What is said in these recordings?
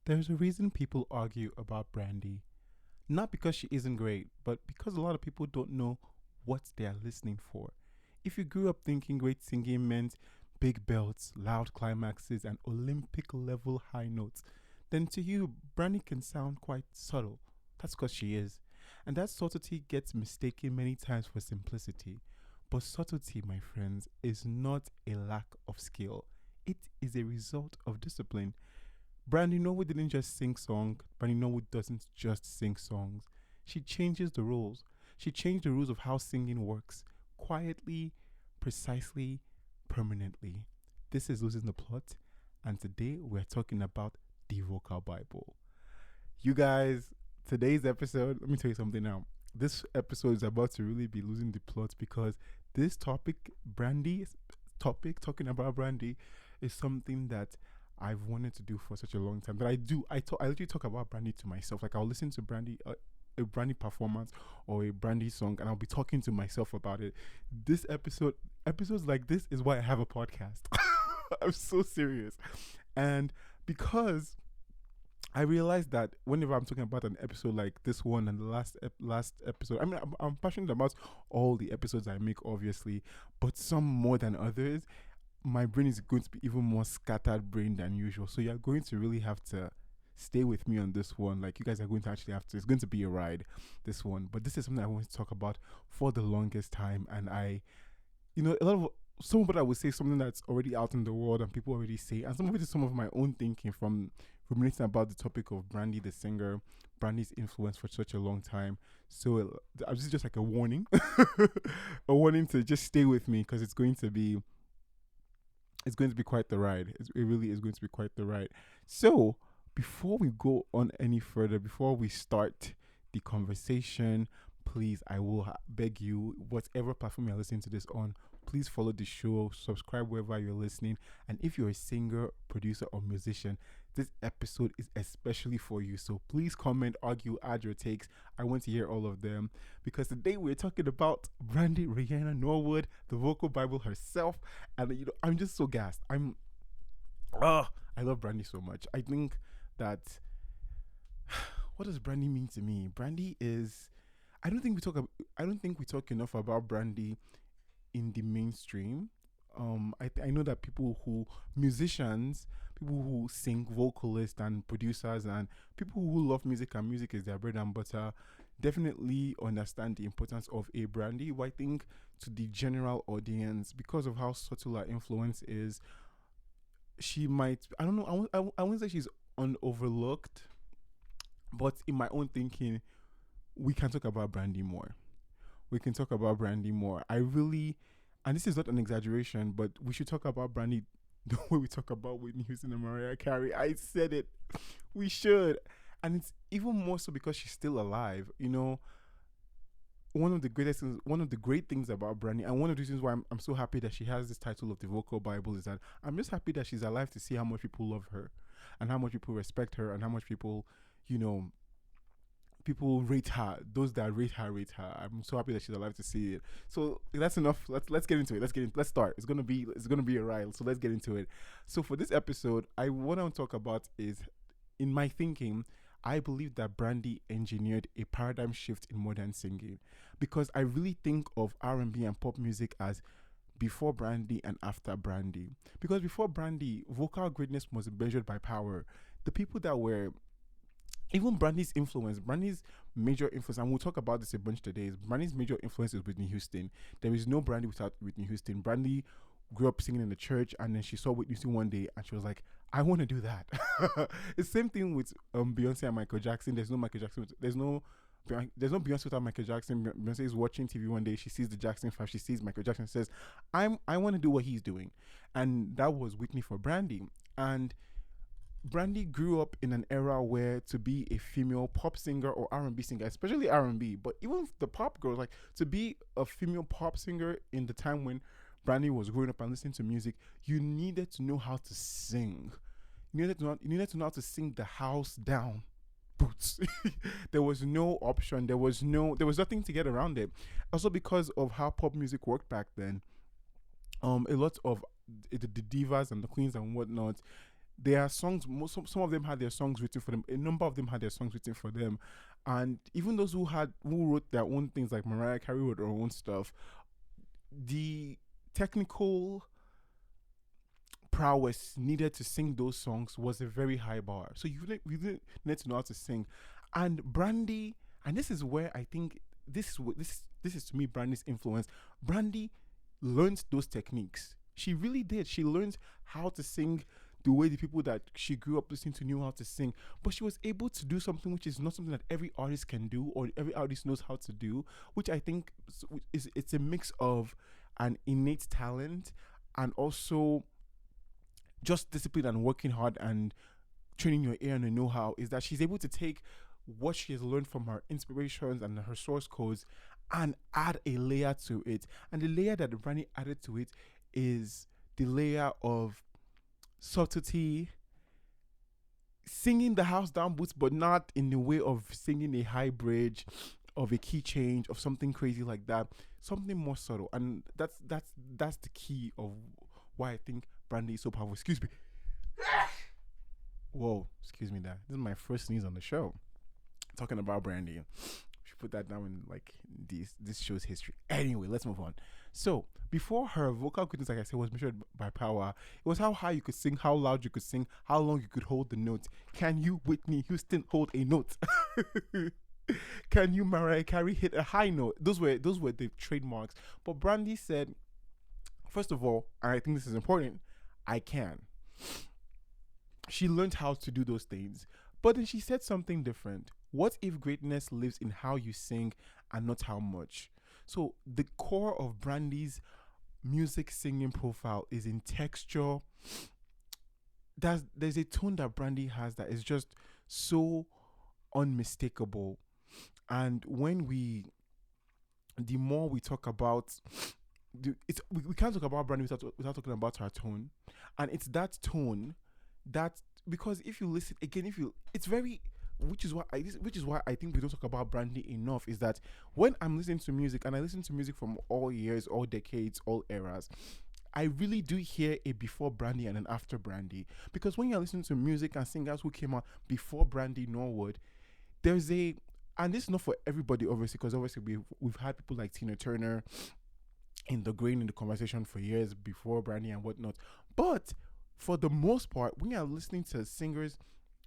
There's a reason people argue about Brandy. Not because she isn't great, but because a lot of people don't know what they are listening for. If you grew up thinking great singing meant big belts, loud climaxes, and Olympic level high notes, then to you, Brandy can sound quite subtle. That's because she is. And that subtlety gets mistaken many times for simplicity. But subtlety, my friends, is not a lack of skill. It is a result of discipline. Brandy Norwood didn't just sing songs. Brandy Norwood doesn't just sing songs. She changes the rules. She changed the rules of how singing works. Quietly, precisely, permanently. This is Losing the Plot, and today we're talking about the vocal Bible. You guys, today's episode, let me tell you something now. This episode is about to really be losing the plot because this topic, talking about Brandy, is something that I've wanted to do for such a long time. That I do. I literally talk about Brandy to myself. Like I'll listen to Brandy, a Brandy performance or a Brandy song, and I'll be talking to myself about it. This episodes like this is why I have a podcast. I'm so serious, and because I realized that whenever I'm talking about an episode like this one and the last episode, I mean, I'm passionate about all the episodes I make, obviously, but some more than others. My brain is going to be even more scattered brain than usual. So you're going to really have to stay with me on this one. Like you guys are going to actually have to. It's going to be a ride, this one. But this is something I want to talk about for the longest time, and a lot of some of what I would say is something that's already out in the world and people already say, and some of it is some of my own thinking from ruminating about the topic of Brandy the singer, Brandy's influence for such a long time. So this is just like a warning, a warning to just stay with me because it's going to be quite the ride. It really is going to be quite the ride. So before we go on any further, before we start the conversation, please, I will beg you, whatever platform you're listening to this on, please follow the show, subscribe wherever you're listening. And if you're a singer, producer, or musician, this episode is especially for you. So please comment, argue, add your takes. I want to hear all of them because today we're talking about Brandy Rihanna Norwood, the vocal Bible herself. And I'm just so gassed. I love Brandy so much. I think that what does Brandy mean to me? Brandy is I don't think we talk enough about Brandy in the mainstream. I know that musicians, people who sing, vocalists and producers, and people who love music and music is their bread and butter, definitely understand the importance of a Brandy. But I think to the general audience, because of how subtle her influence is, she might, I don't know, I won't say she's unoverlooked, but in my own thinking, we can talk about Brandy more. We can talk about Brandy more. I really, and this is not an exaggeration, but we should talk about Brandy the way we talk about Whitney Houston and Mariah Carey. I said it. We should. And it's even more so because she's still alive. One of the great things about Brandy, and one of the reasons why I'm so happy that she has this title of the vocal Bible is that I'm just happy that she's alive to see how much people love her and how much people respect her and how much you know, people rate her. Those that rate her. I'm so happy that she's alive to see it. So that's enough. Let's get into it. Let's start. It's gonna be a ride. So let's get into it. So for this episode, what I want to talk about is, in my thinking, I believe that Brandy engineered a paradigm shift in modern singing because I really think of R&B and pop music as before Brandy and after Brandy. Because before Brandy, vocal greatness was measured by power. The people that were even Brandy's major influence, and we'll talk about this a bunch today. Brandy's major influence is Whitney Houston. There is no Brandy without Whitney Houston. Brandy grew up singing in the church, and then she saw Whitney Houston one day, and she was like, "I want to do that." It's the same thing with Beyonce and Michael Jackson. There's no Michael Jackson. There's no Beyonce without Michael Jackson. Beyonce is watching TV one day. She sees the Jackson 5. She sees Michael Jackson. Says, I want to do what he's doing," and that was Whitney for Brandy. And Brandy grew up in an era where to be a female pop singer or R&B singer, especially R&B, but even the pop girls, like to be a female pop singer in the time when Brandy was growing up and listening to music, you needed to know how to sing. You needed to know how to sing the house down. Boots. There was no option. There was nothing to get around it. Also because of how pop music worked back then, a lot of the divas and the queens and whatnot, There are songs. Some of them had their songs written for them. A number of them had their songs written for them, and even those who wrote their own things, like Mariah Carey wrote her own stuff. The technical prowess needed to sing those songs was a very high bar. So you didn't need to know how to sing. And Brandy, and this is where I think this is to me Brandy's influence. Brandy learned those techniques. She really did. She learned how to sing the way the people that she grew up listening to knew how to sing. But she was able to do something which is not something that every artist can do or every artist knows how to do, which I think is it's a mix of an innate talent and also just discipline and working hard and training your ear and your know-how. Is that she's able to take what she has learned from her inspirations and her source codes and add a layer to it. And the layer that Brandy added to it is the layer of subtlety, singing the house down boots, but not in the way of singing a high bridge, of a key change, of something crazy like that. Something more subtle, and that's the key of why I think Brandy is so powerful. Excuse me. Whoa, excuse me. That this is my first sneeze on the show. Talking about Brandy, we should put that down in like this show's history. Anyway, let's move on. So before her vocal goodness, like I said, was measured by power, it was how high you could sing, how loud you could sing, how long you could hold the note. Can you, Whitney Houston, hold a note? Can you, Mariah Carey, hit a high note? Those were the trademarks. But Brandy said, first of all, and I think this is important, I can. She learned how to do those things. But then she said something different. What if greatness lives in how you sing and not how much? So the core of Brandy's music singing profile is in texture. There's a tone that Brandy has that is just so unmistakable. And the more we talk about, we can't talk about Brandy without talking about her tone, and it's that tone that, because if you listen again, it's very, which is why I think we don't talk about Brandy enough, is that when I'm listening to music, and I listen to music from all years, all decades, all eras, I really do hear a before Brandy and an after Brandy. Because when you're listening to music and singers who came out before Brandy Norwood, there's a, and this is not for everybody, obviously, because obviously we've had people like Tina Turner in the grain in the conversation for years before Brandy and whatnot. But for the most part, when you're listening to singers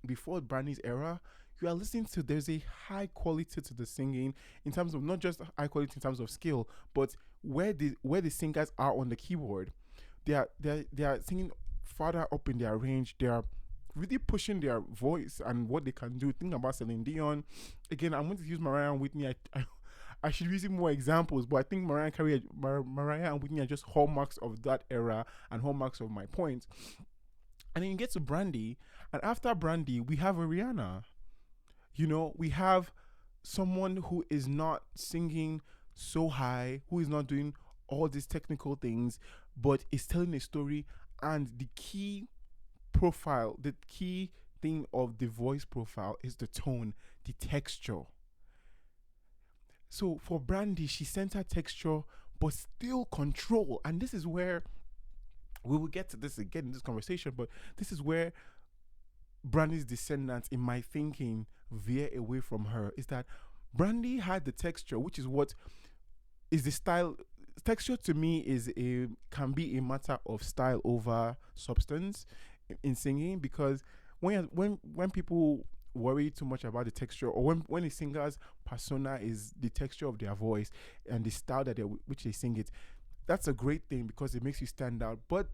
before Brandy's era, you are listening to, there's a high quality to the singing, in terms of not just high quality in terms of skill, but where the singers are on the keyboard, they are singing farther up in their range. They are really pushing their voice and what they can do. Think about Celine Dion. Again, I'm going to use Mariah and Whitney. I should be using more examples, but I think Mariah and Whitney are just hallmarks of that era and hallmarks of my point. And then you get to Brandy, and after Brandy, we have a Rihanna. We have someone who is not singing so high, who is not doing all these technical things, but is telling a story. And the key profile, the key thing of the voice profile is the tone, the texture. So for Brandy, she sent her texture, but still control. And this is where we will get to this again in this conversation, but this is where Brandy's descendants, in my thinking, veer away from her. Is that Brandy had the texture, which is what is the style. Texture to me can be a matter of style over substance in singing, because when people worry too much about the texture, or when a singer's persona is the texture of their voice and the style which they sing it, that's a great thing because it makes you stand out. But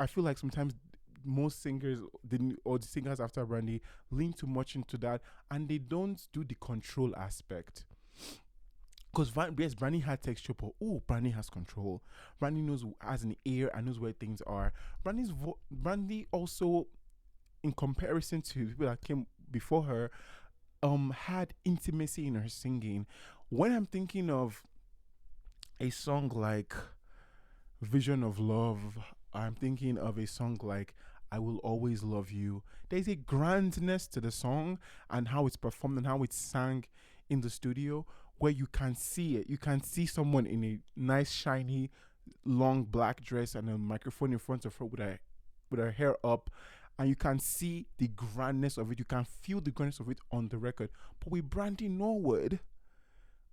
I feel like sometimes most singers or the singers after Brandy lean too much into that, and they don't do the control aspect. Because yes, Brandy had texture, but Brandy has control. Brandy has an ear and knows where things are. Brandy also, in comparison to people that came before her, had intimacy in her singing. When I'm thinking of a song like Vision of Love, I'm thinking of a song like I Will Always Love You. There's a grandness to the song and how it's performed and how it's sang in the studio, where you can see it. You can see someone in a nice, shiny, long black dress and a microphone in front of her with her hair up, and you can see the grandness of it. You can feel the grandness of it on the record. But with Brandy Norwood,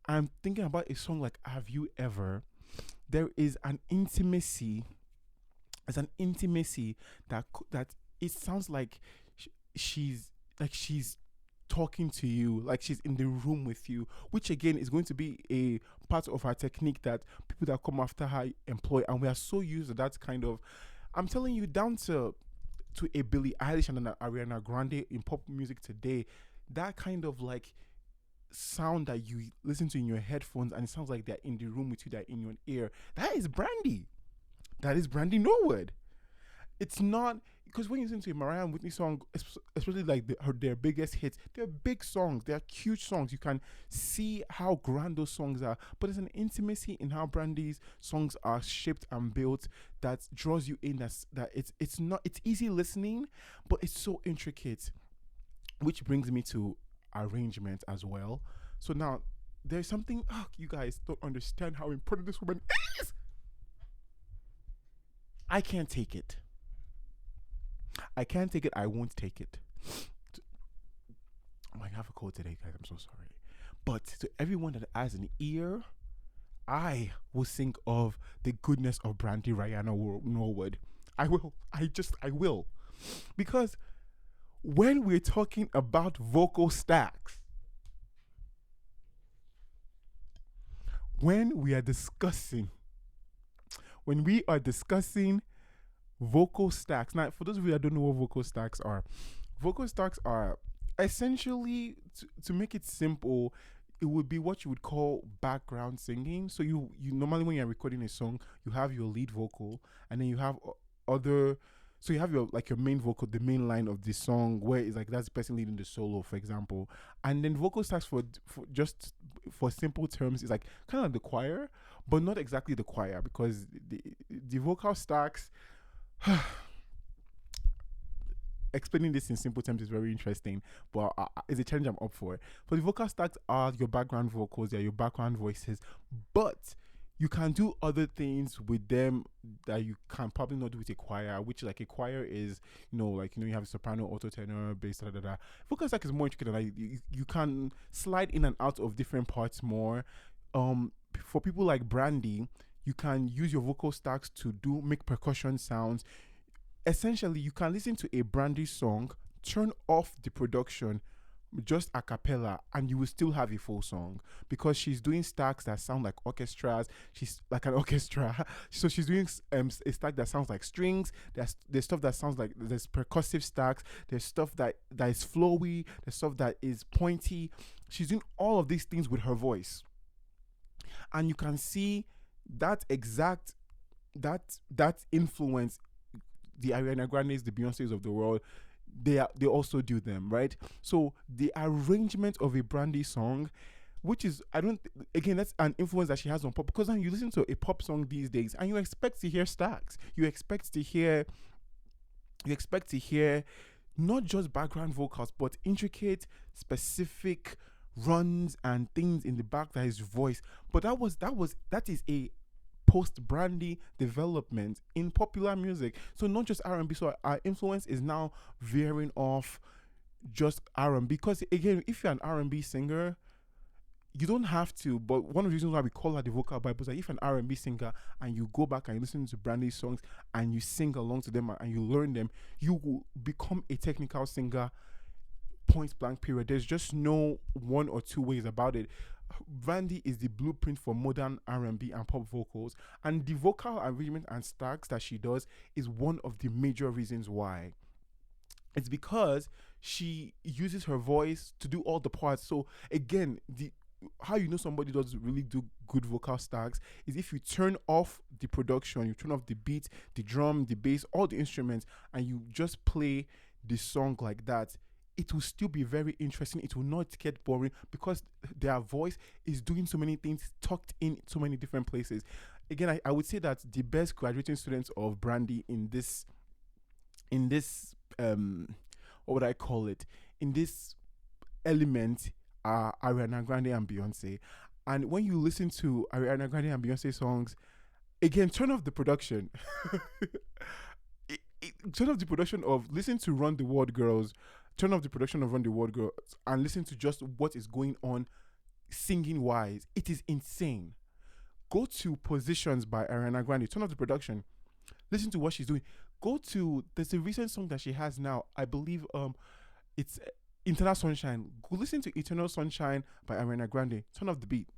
I'm thinking about a song like Have You Ever? There is an intimacy. There's an intimacy that it sounds like she's she's talking to you, like she's in the room with you, which again is going to be a part of her technique that people that come after her employ, and we are so used to that kind of. I'm telling you, down to a Billie Eilish and an Ariana Grande in pop music today, that kind of like sound that you listen to in your headphones and it sounds like they're in the room with you, they're in your ear. That is Brandy. That is Brandy Norwood. It's not because when you listen to a Mariah and Whitney song, especially like their biggest hits, they're big songs, they're huge songs. You can see how grand those songs are, but there's an intimacy in how Brandy's songs are shaped and built that draws you in. It's easy listening, but it's so intricate. Which brings me to arrangement as well. So now there's something you guys don't understand how important this woman is. I can't take it. I can't take it. I won't take it. I have a cold today, guys. I'm so sorry. But to everyone that has an ear, I will think of the goodness of Brandy Rihanna Norwood. I will. I will. Because when we're talking about vocal stacks, when we are discussing vocal stacks. Now, for those of you that don't know what vocal stacks are essentially, to make it simple, it would be what you would call background singing. So you normally, when you're recording a song, you have your lead vocal, and then you have other. So you have your main vocal, the main line of the song, where it's like that's the person leading the solo, for example. And then vocal stacks for simple terms is like kind of like the choir, but not exactly the choir, because the vocal stacks. Explaining this in simple terms is very interesting, but it's a challenge I'm up for. So the vocal stacks are your background vocals, they're your background voices, but you can do other things with them that you can probably not do with a choir, which like a choir is, you have a soprano, alto, tenor, bass, da da da. Vocal stack is more intricate, and you can slide in and out of different parts more. For people like Brandy, you can use your vocal stacks to make percussion sounds. Essentially, you can listen to a Brandy song, turn off the production, just a cappella, and you will still have a full song, because she's doing stacks that sound like orchestras. She's like an orchestra. So she's doing a stack that sounds like strings. There's stuff that sounds like, there's percussive stacks. There's stuff that is flowy. There's stuff that is pointy. She's doing all of these things with her voice. And you can see that influence, the Ariana Grandes, the Beyoncés of the world, they also do them, right? So the arrangement of a Brandy song, which is, again, that's an influence that she has on pop, because when you listen to a pop song these days and you expect to hear stacks, you expect to hear not just background vocals, but intricate, specific runs and things in the back that is voice. But that is a post Brandy development in popular music. So not just R&B. So our influence is now veering off just R&B, because again, if you're an R&B singer, you don't have to, but one of the reasons why we call her the vocal Bible is that if an R&B singer and you go back and you listen to Brandy's songs and you sing along to them and you learn them, you will become a technical singer, point blank period. There's just no one or two ways about it. Brandy is the blueprint for modern R&B and pop vocals, and the vocal arrangement and stacks that she does is one of the major reasons why. It's because she uses her voice to do all the parts. So again, how you know somebody does really do good vocal stacks is if you turn off the production, you turn off the beat, the drum, the bass, all the instruments, and you just play the song like that. It will still be very interesting. It will not get boring, because their voice is doing so many things, tucked in so many different places. Again, I would say that the best graduating students of Brandy in this what would I call it? In this element are Ariana Grande and Beyonce. And when you listen to Ariana Grande and Beyonce songs, again, turn off the production. turn off the production of listen to Run the World Girls, turn off the production of Run the World Girls, and listen to just what is going on singing wise. It is insane. Go to Positions by Ariana Grande. Turn off the production. Listen to what she's doing. Go to there's a recent song that she has now. I believe it's Eternal Sunshine. Go listen to Eternal Sunshine by Ariana Grande. Turn off the beat.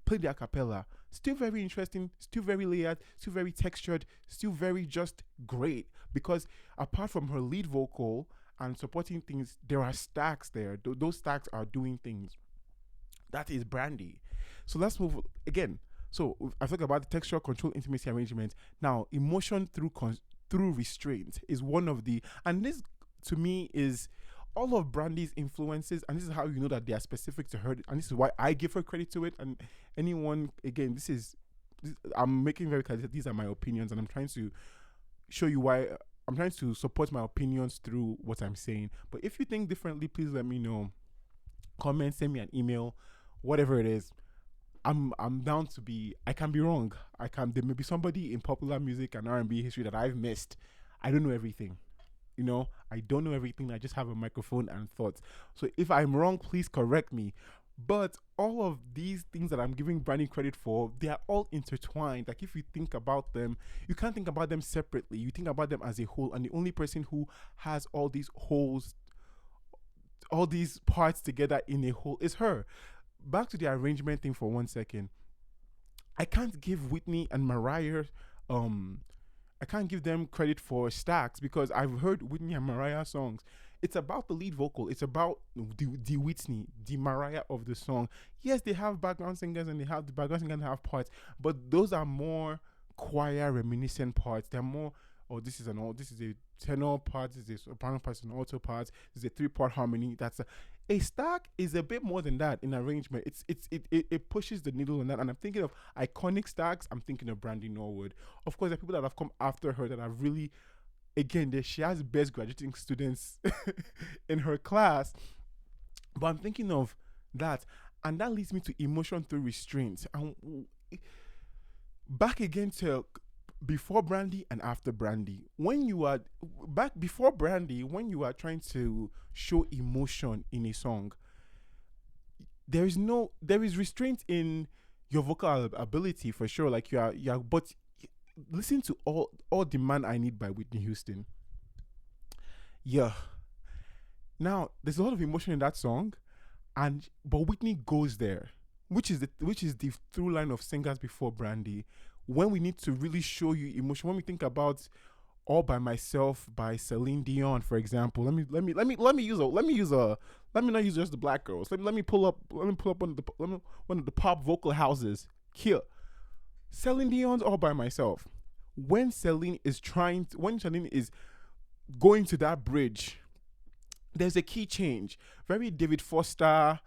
Play the acapella. Still very interesting, still very layered, still very textured, still very just great. Because apart from her lead vocal and supporting things, there are stacks there. Those stacks are doing things. That is Brandy. So let's move again. So I talked about the textual control, intimacy, arrangement. Now, emotion through restraint is one of the, and this to me is all of Brandy's influences, and this is how you know that they are specific to her, and this is why I give her credit to it. And anyone, again, I'm making very clear that these are my opinions, and I'm trying to show you why. I'm trying to support my opinions through what I'm saying. But if you think differently, please let me know. Comment, send me an email, whatever it is. I'm down to be. I can be wrong. There may be somebody in popular music and R&B history that I've missed. I don't know everything. I don't know everything. I just have a microphone and thoughts. So if I'm wrong, please correct me. But all of these things that I'm giving Brandy credit for, they are all intertwined. Like if you think about them, you can't think about them separately. You think about them as a whole. And the only person who has all these holes, all these parts together in a whole is her. Back to the arrangement thing for 1 second. I can't give Whitney and Mariah I can't give them credit for stacks because I've heard Whitney and Mariah songs. It's about the lead vocal. It's about the Whitney, the Mariah of the song. Yes, they have background singers and they have the background singers and have parts, but those are more choir reminiscent parts. They're more, this is a tenor part, this is a soprano part, an alto part, this is a 3-part harmony. A stack is a bit more than that in arrangement. It pushes the needle on that. And I'm thinking of iconic stacks. I'm thinking of Brandy Norwood. Of course, there are people that have come after her that have really, again, she has best graduating students in her class. But I'm thinking of that. And that leads me to emotion through restraint. And back again to before Brandy and after Brandy. When you are back before Brandy, when you are trying to show emotion in a song, there is restraint in your vocal ability for sure. Like you are, but listen to all the Man I Need by Whitney Houston. Yeah. Now there's a lot of emotion in that song, but Whitney goes there, which is the through line of singers before Brandy. When we need to really show you emotion, when we think about All by Myself by Celine Dion, for example, let me not use just the black girls. Let me pull up one of the pop vocal houses here. Celine Dion's All by Myself. When Celine is going to that bridge, there's a key change. Very David Foster,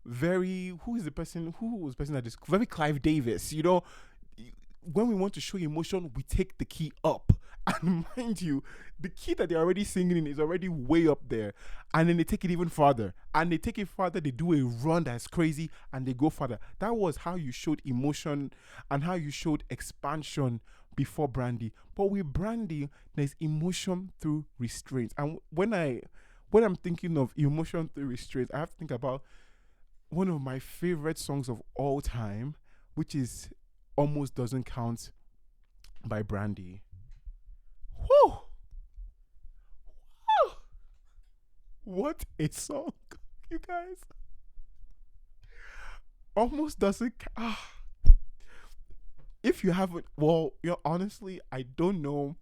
very who was the person that is very Clive Davis, when we want to show emotion, we take the key up. And mind you, the key that they're already singing in is already way up there. And then they take it even farther. And they take it farther, they do a run that's crazy, and they go farther. That was how you showed emotion and how you showed expansion before Brandy. But with Brandy, there's emotion through restraint. And when I'm thinking of emotion through restraint, I have to think about one of my favorite songs of all time, which is Almost Doesn't Count by Brandy. Whew. Whew. What a song, you guys. Almost doesn't. If you haven't, honestly, I don't know.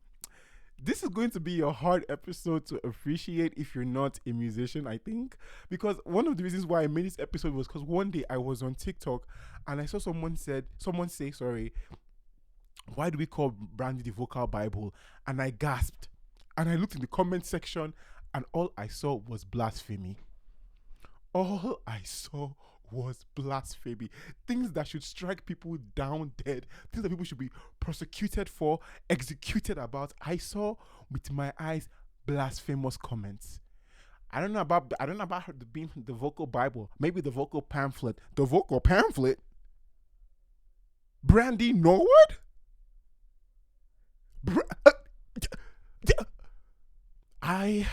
This is going to be a hard episode to appreciate if you're not a musician, I think. Because one of the reasons why I made this episode was because one day I was on TikTok and I saw someone say, why do we call Brandy the vocal Bible? And I gasped. And I looked in the comment section and all I saw was blasphemy. All I saw was blasphemy. Things that should strike people down dead. Things that people should be prosecuted for, executed about. I saw with my eyes blasphemous comments. I don't know about her being the vocal Bible. Maybe the vocal pamphlet. The vocal pamphlet? Brandy Norwood? I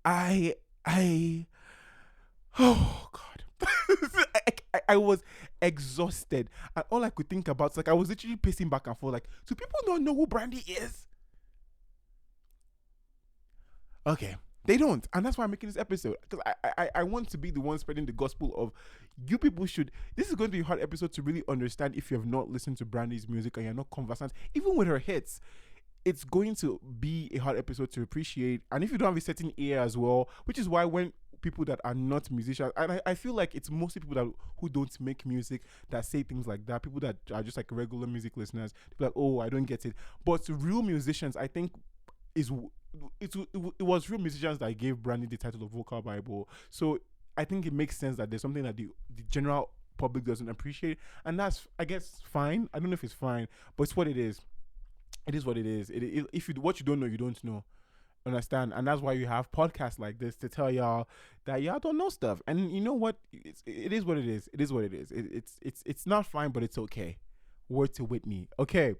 I I oh god. I was exhausted, and all I could think about, like, I was literally pacing back and forth, like, do people not know who Brandy is? Okay, they don't, and that's why I'm making this episode, because I want to be the one spreading the gospel of, you people should. This is going to be a hard episode to really understand if you have not listened to Brandy's music and you're not conversant, even with her hits. It's going to be a hard episode to appreciate, and if you don't have a certain ear as well, which is why when people that are not musicians, and I feel like it's mostly people that who don't make music that say things like that, people that are just like regular music listeners, they're like, oh, I don't get it. But real musicians, I think, is it was real musicians that gave Brandy the title of vocal bible. So I think it makes sense that there's something that the general public doesn't appreciate, and that's, I guess, fine. I don't know if it's fine, but it's what it is. It is what it is. If you, what you don't know, you don't know. Understand? And that's why you have podcasts like this to tell y'all that y'all don't know stuff. And you know what? It is what it is. It is what it is. It's not fine, but it's okay. Word to Whitney. Okay.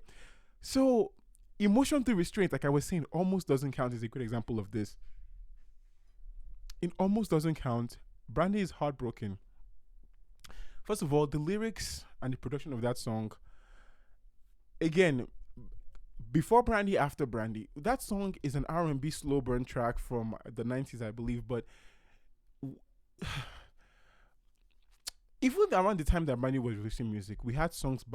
So emotion through restraint, like I was saying, almost doesn't count is a good example of this. It almost doesn't count. Brandy is heartbroken. First of all, the lyrics and the production of that song, again, before Brandy, after Brandy, that song is an R&B slow burn track from the 90s, I believe. But even around the time that Brandy was releasing music, we had songs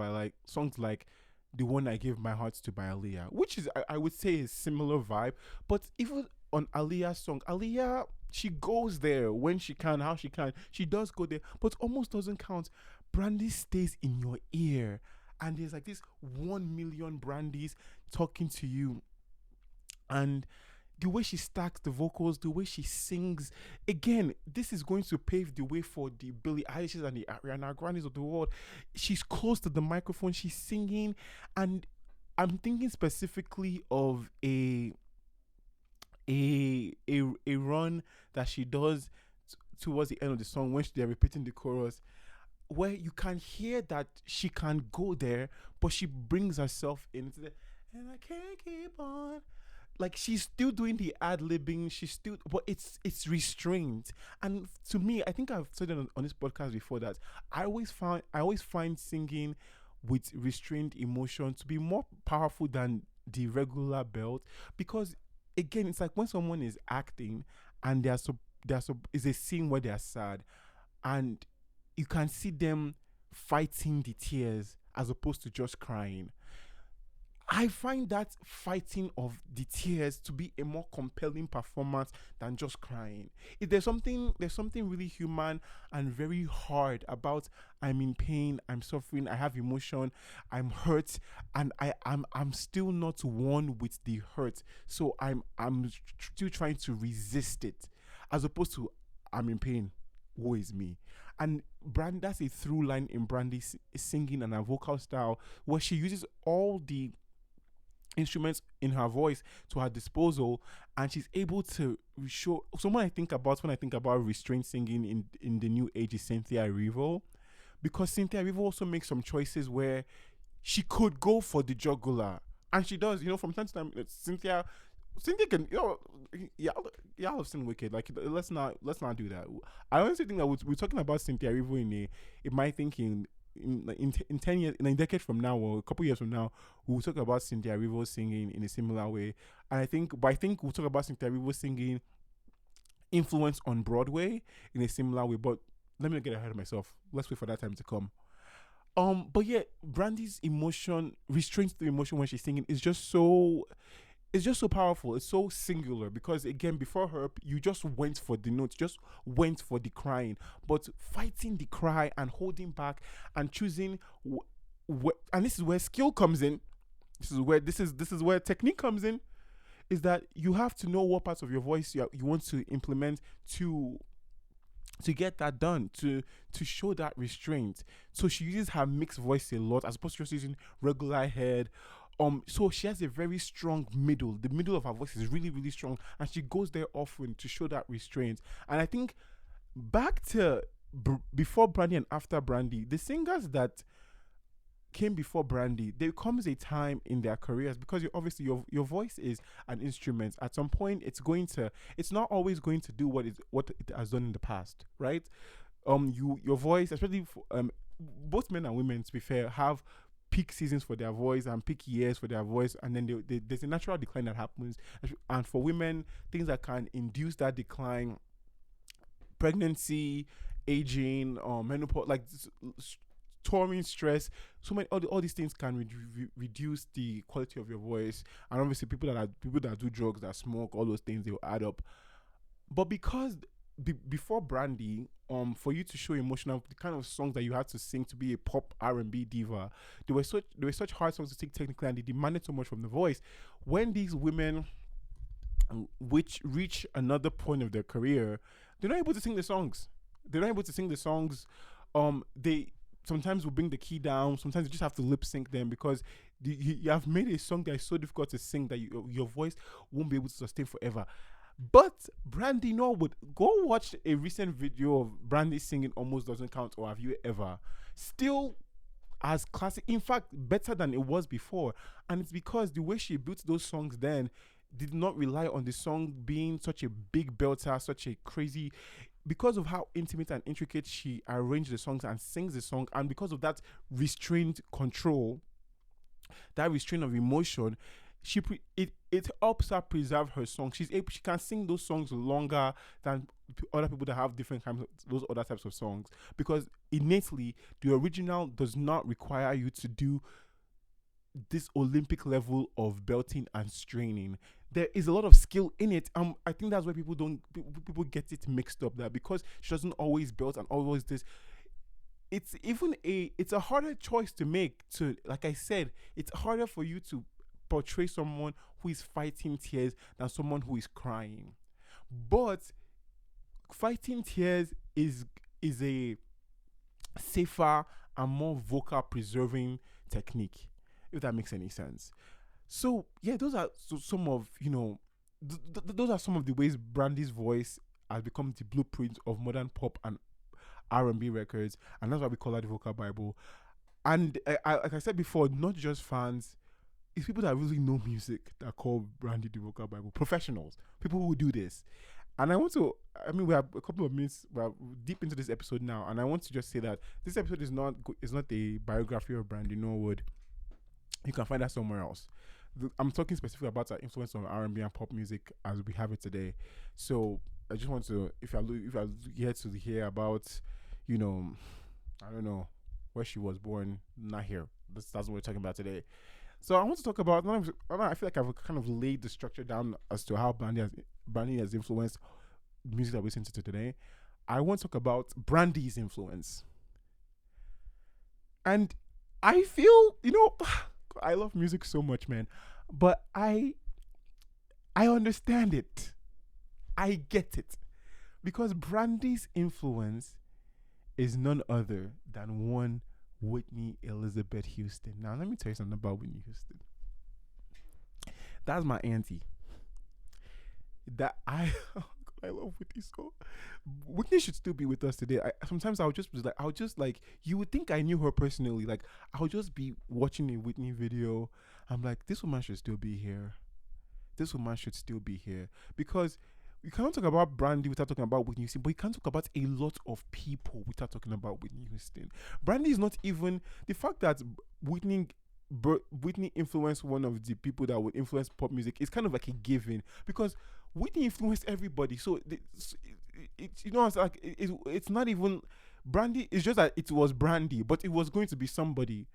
like "The One I Gave My Heart to" by Aaliyah, which is, I would say, a similar vibe. But even on Aaliyah's song, Aaliyah, she goes there when she can, how she can. She does go there, but almost doesn't count. Brandy stays in your ear, and there's like this 1 million Brandys talking to you, and the way she stacks the vocals, the way she sings, again, this is going to pave the way for the Billie Eilish's and the Rihanna Grandes of the world. She's close to the microphone, she's singing, and I'm thinking specifically of a run that she does towards the end of the song when they're repeating the chorus, where you can hear that she can go there, but she brings herself into the, and I can't keep on. Like, she's still doing the ad libbing, she's still, but it's restrained. And to me, I think I've said it on this podcast before that I always find singing with restrained emotion to be more powerful than the regular belt, because again, it's like when someone is acting and there's is a scene where they're sad, and you can see them fighting the tears as opposed to just crying. I find that fighting of the tears to be a more compelling performance than just crying. If there's something really human and very hard about, I'm in pain, I'm suffering, I have emotion, I'm hurt, and I'm still not one with the hurt. So I'm still trying to resist it, as opposed to, I'm in pain, woe is me. And Brand, that's a through line in Brandy's singing and her vocal style, where she uses all the instruments in her voice to her disposal, and she's able to show. Someone I think about when I think about restrained singing in the new age is Cynthia Erivo, because Cynthia Erivo also makes some choices where she could go for the jugular, and she does, from time to time. Cynthia can, yeah, y'all have seen Wicked. Like, let's not do that. I honestly think that we're talking about Cynthia Erivo in my thinking, in 10 years, in a decade from now, or a couple years from now, we'll talk about Cynthia Erivo singing in a similar way. And I think we'll talk about Cynthia Erivo singing influence on Broadway in a similar way. But let me not get ahead of myself. Let's wait for that time to come. But yeah, Brandy's emotion, restraints the emotion when she's singing, is just so, it's just so powerful. It's so singular, because again, before her, you just went for the notes, just went for the crying, but fighting the cry and holding back and choosing, and this is where skill comes in. This is where technique comes in. Is that you have to know what parts of your voice you want to implement to get that done, to show that restraint. So she uses her mixed voice a lot, as opposed to just using regular head. So she has a very strong middle. The middle of her voice is really, really strong, and she goes there often to show that restraint. And I think before Brandy and after Brandy, the singers that came before Brandy, there comes a time in their careers, because you obviously your voice is an instrument. At some point, it's not always going to do what it has done in the past, right? Your voice, especially both men and women, to be fair, have peak seasons for their voice and peak years for their voice, and then there's a natural decline that happens. And for women, things that can induce that decline: pregnancy, aging, menopause, like taurine, stress. So many, all these things can reduce the quality of your voice. And obviously, people that do drugs, that smoke, all those things, they will add up. But because before Brandy, for you to show emotional, the kind of songs that you had to sing to be a pop R&B diva, they were such hard songs to sing technically, and they demanded so much from the voice. When these women, which reach another point of their career, they're not able to sing the songs. They're not able to sing the songs. They sometimes will bring the key down. Sometimes you just have to lip sync them, because you have made a song that is so difficult to sing that your voice won't be able to sustain forever. But Brandy Norwood, go watch a recent video of Brandy singing Almost Doesn't Count or Have You Ever. Still as classic, in fact, better than it was before. And it's because the way she built those songs then did not rely on the song being such a big belter, such a crazy, because of how intimate and intricate she arranged the songs and sings the song, and because of that restrained control, that restraint of emotion, it helps her preserve her song. She can sing those songs longer than other people that have different kinds of those other types of songs, because innately the original does not require you to do this Olympic level of belting and straining. There is a lot of skill in it. I think that's why people get it mixed up, that because she doesn't always belt and always this. It's a harder choice to make. Like I said, it's harder for you to portray someone who is fighting tears than someone who is crying. But fighting tears is a safer and more vocal preserving technique, if that makes any sense. So yeah, those are some of those are some of the ways Brandy's voice has become the blueprint of modern pop and R&B records, and that's why we call her the vocal Bible. And like I said before, not just fans, it's people that really know music that call Brandy the vocal Bible. Professionals, people who do this. And we have a couple of minutes, we're deep into this episode now, and I want to just say that this episode is not a biography of Brandy Norwood. You can find that somewhere else. I'm talking specifically about her influence on R&B and pop music as we have it today. So I just want to, if I here to hear about, I don't know, where she was born, not here. That's what we're talking about today. So I want to talk about. I feel like I've kind of laid the structure down as to how Brandy has influenced the music that we listen to today. I want to talk about Brandy's influence, and I feel I love music so much, man, but I understand it. I get it, because Brandy's influence is none other than one Whitney Elizabeth Houston. Now, let me tell you something about Whitney Houston. That's my auntie. I love Whitney so. Whitney should still be with us today. Sometimes I'll just like, you would think I knew her personally. Like, I'll just be watching a Whitney video. I'm like, this woman should still be here. This woman should still be here, because you can't talk about Brandy without talking about Whitney Houston, but you can't talk about a lot of people without talking about Whitney Houston. Brandy is not even the fact that Whitney influenced one of the people that would influence pop music is kind of like a given, because Whitney influenced everybody. So it's not even Brandy. It's just that it was Brandy, but it was going to be somebody.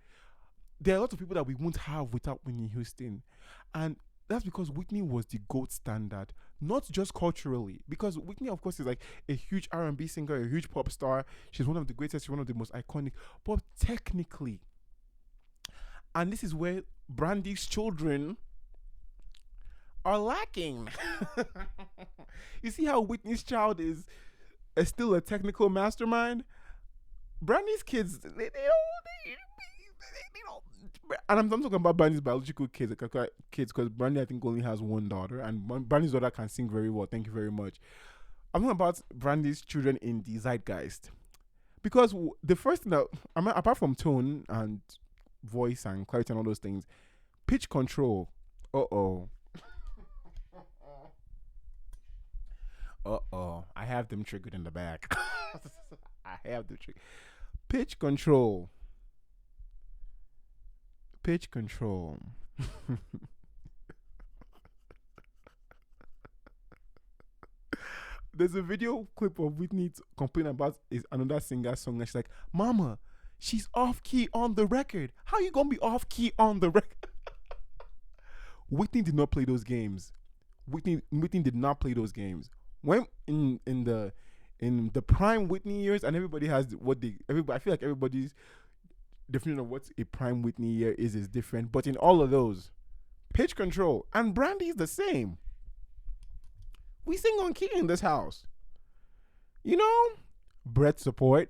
There are a lot of people that we won't have without Whitney Houston, and that's because Whitney was the gold standard, not just culturally. Because Whitney, of course, is like a huge R&B singer, a huge pop star. She's one of the greatest, she's one of the most iconic. But technically, and this is where Brandy's children are lacking. You see how Whitney's child is still a technical mastermind? Brandy's kids, they don't. And I'm talking about Brandy's biological kids, because Brandy, I think, only has one daughter, and Brandy's daughter can sing very well. Thank you very much. I'm talking about Brandy's children in the zeitgeist, because the first thing that, apart from tone and voice and clarity and all those things. Pitch control. Uh oh. I have them triggered in the back. I have the trick. Pitch control. Pitch control. There's a video clip of Whitney complaining about is another singer song, and she's like, "Mama, she's off key on the record. How you gonna be off key on the record?" Whitney did not play those games. Whitney did not play those games. When in the prime Whitney years, and everybody has what they everybody. I feel like everybody's definition of what a prime Whitney year is different. But in all of those, pitch control and Brandy is the same. We sing on key in this house. You know, breath support.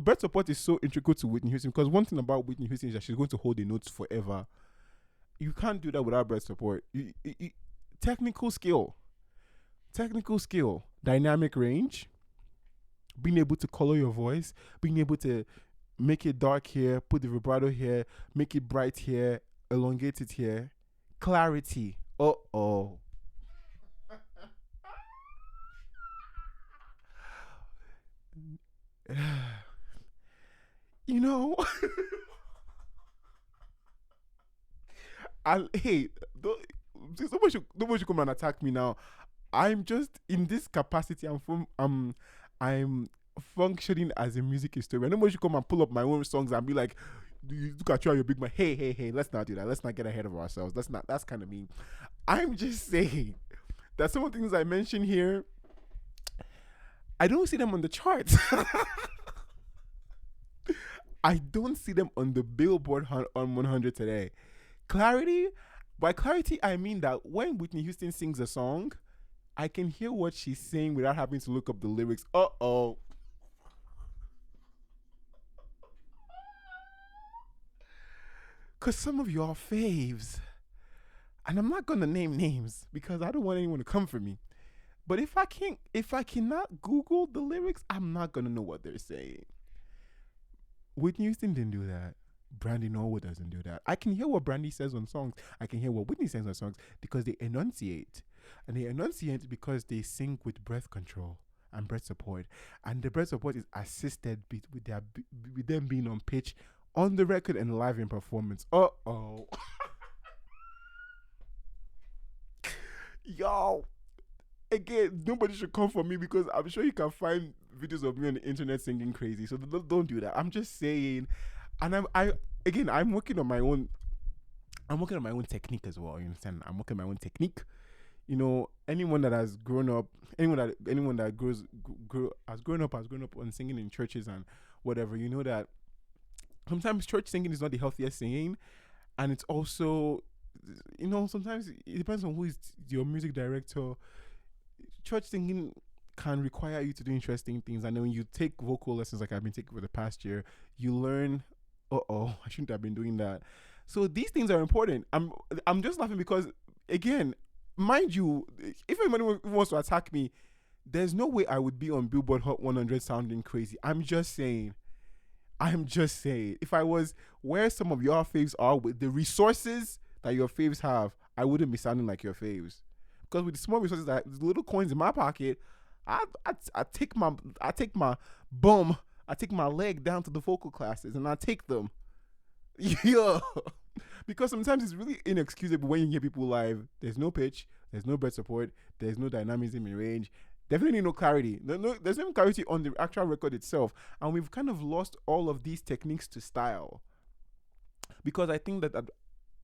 Breath support is so integral to Whitney Houston because one thing about Whitney Houston is that she's going to hold the notes forever. You can't do that without breath support. Technical skill, dynamic range, being able to color your voice, being able to make it dark here, put the vibrato here, make it bright here, elongate it here, clarity. Oh. You know, hey, nobody should come and attack me now. I'm just in this capacity. I'm functioning as a music historian. Nobody should come and pull up my own songs and be like, "You look at you and your big man." Hey, let's not do that. Let's not get ahead of ourselves. That's kind of mean. I'm just saying that some of the things I mentioned here, I don't see them on the charts. I don't see them on the Billboard on 100 today. Clarity, by clarity, I mean that when Whitney Houston sings a song, I can hear what she's saying without having to look up the lyrics. Because some of y'all faves, and I'm not going to name names because I don't want anyone to come for me. But if I cannot Google the lyrics, I'm not going to know what they're saying. Whitney Houston didn't do that. Brandy Norwood doesn't do that. I can hear what Brandy says on songs. I can hear what Whitney says on songs because they enunciate. And they enunciate because they sing with breath control and breath support. And the breath support is assisted with them being on pitch, on the record and live in performance. Y'all. Again, nobody should come for me because I'm sure you can find videos of me on the internet singing crazy. So don't do that. I'm just saying, and I'm working on my own. I'm working on my own technique as well. You understand? I'm working on my own technique. You know, anyone that has grown up, anyone that has grown up on singing in churches and whatever, you know that sometimes church singing is not the healthiest singing, and it's also, you know, sometimes it depends on who is your music director. Church singing can require you to do interesting things, and then when you take vocal lessons like I've been taking for the past year, you learn, I shouldn't have been doing that. So these things are important. I'm just laughing because, again, mind you, if anybody wants to attack me, there's no way I would be on Billboard Hot 100 sounding crazy. I'm just saying. If I was where some of your faves are with the resources that your faves have, I wouldn't be sounding like your faves. Because with the small resources, the little coins in my pocket, I take my leg down to the vocal classes and I take them. Yeah. Because sometimes it's really inexcusable when you hear people live. There's no pitch, there's no breath support, there's no dynamism in range, definitely no clarity. There's no clarity on the actual record itself. And we've kind of lost all of these techniques to style. Because I think that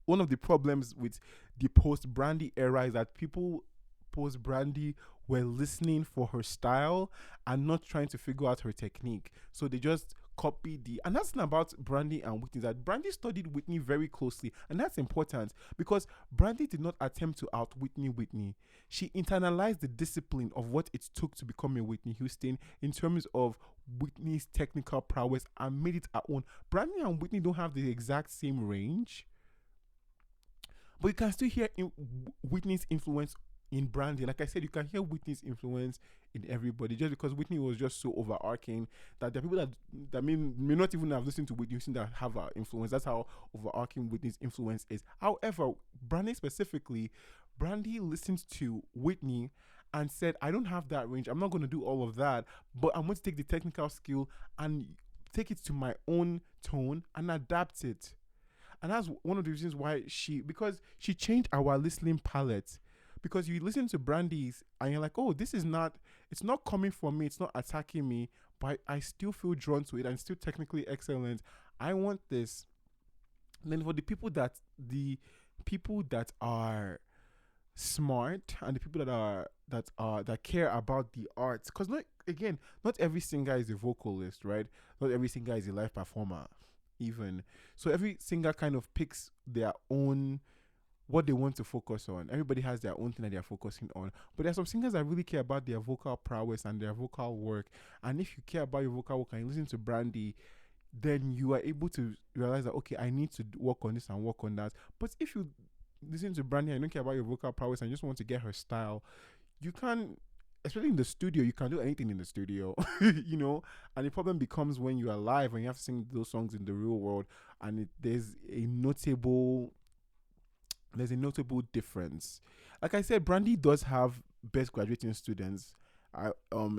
one of the problems with the post-Brandy era is that people post-Brandy were listening for her style and not trying to figure out her technique. So they just copied and that's not about Brandy and Whitney, that Brandy studied Whitney very closely, and that's important because Brandy did not attempt to out Whitney. She internalized the discipline of what it took to become a Whitney Houston in terms of Whitney's technical prowess and made it her own. Brandy and Whitney don't have the exact same range, but you can still hear Whitney's influence in Brandy. Like I said, you can hear Whitney's influence in everybody just because Whitney was just so overarching that there are people that may not even have listened to Whitney Houston that have her influence. That's how overarching Whitney's influence is. However, Brandy specifically, Brandy listened to Whitney and said, I don't have that range. I'm not going to do all of that, but I'm going to take the technical skill and take it to my own tone and adapt it. And that's one of the reasons why because she changed our listening palette. Because you listen to Brandy's and you're like, oh, it's not coming from me, it's not attacking me, but I still feel drawn to it and still technically excellent. I want this. And then for the people that are smart and the people that care about the arts, because not every singer is a vocalist, right? Not every singer is a live performer even. So every singer kind of picks their own what they want to focus on. Everybody has their own thing that they're focusing on. But there are some singers that really care about their vocal prowess and their vocal work. And if you care about your vocal work and you listen to Brandy, then you are able to realize that, okay, I need to work on this and work on that. But if you listen to Brandy and you don't care about your vocal prowess and you just want to get her style, you can, especially in the studio, you can do anything in the studio, you know. And the problem becomes when you are live and you have to sing those songs in the real world, and there's a notable difference. Like I said, Brandy does have best graduating students.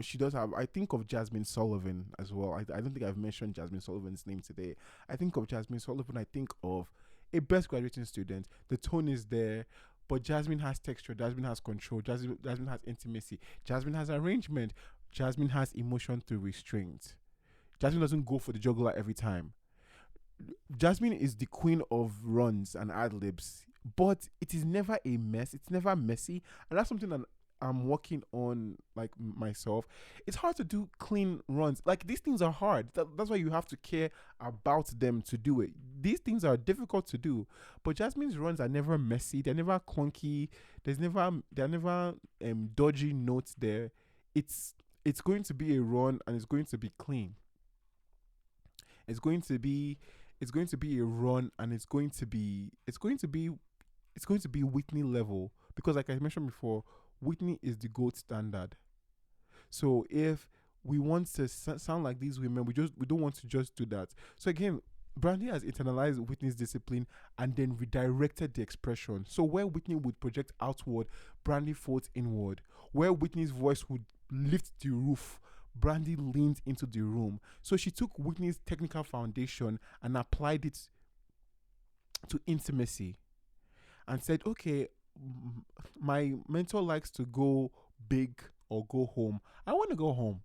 She does have. I think of Jasmine Sullivan as well. I don't think I've mentioned Jasmine Sullivan's name today. I think of Jasmine Sullivan. I think of a best graduating student. The tone is there, but Jasmine has texture. Jasmine has control. Jasmine has intimacy. Jasmine has arrangement. Jasmine has emotion through restraint. Jasmine doesn't go for the jugular every time. Jasmine is the queen of runs and ad libs, but it is never a mess. It's never messy, and that's something that I'm working on, like myself. It's hard to do clean runs. Like these things are hard. That's why you have to care about them to do it. These things are difficult to do, but Jasmine's runs are never messy. They're never clunky. They're never dodgy notes there. It's going to be a run and it's going to be clean. It's going to be it's going to be a run and it's going to be Whitney level, because like I mentioned before, Whitney is the gold standard. So if we want to sound like these women, we don't want to just do that. So again, Brandy has internalized Whitney's discipline and then redirected the expression. So where Whitney would project outward, Brandy folds inward. Where Whitney's voice would lift the roof, Brandy leaned into the room. So she took Whitney's technical foundation and applied it to intimacy and said, okay, my mentor likes to go big or go home. I want to go home.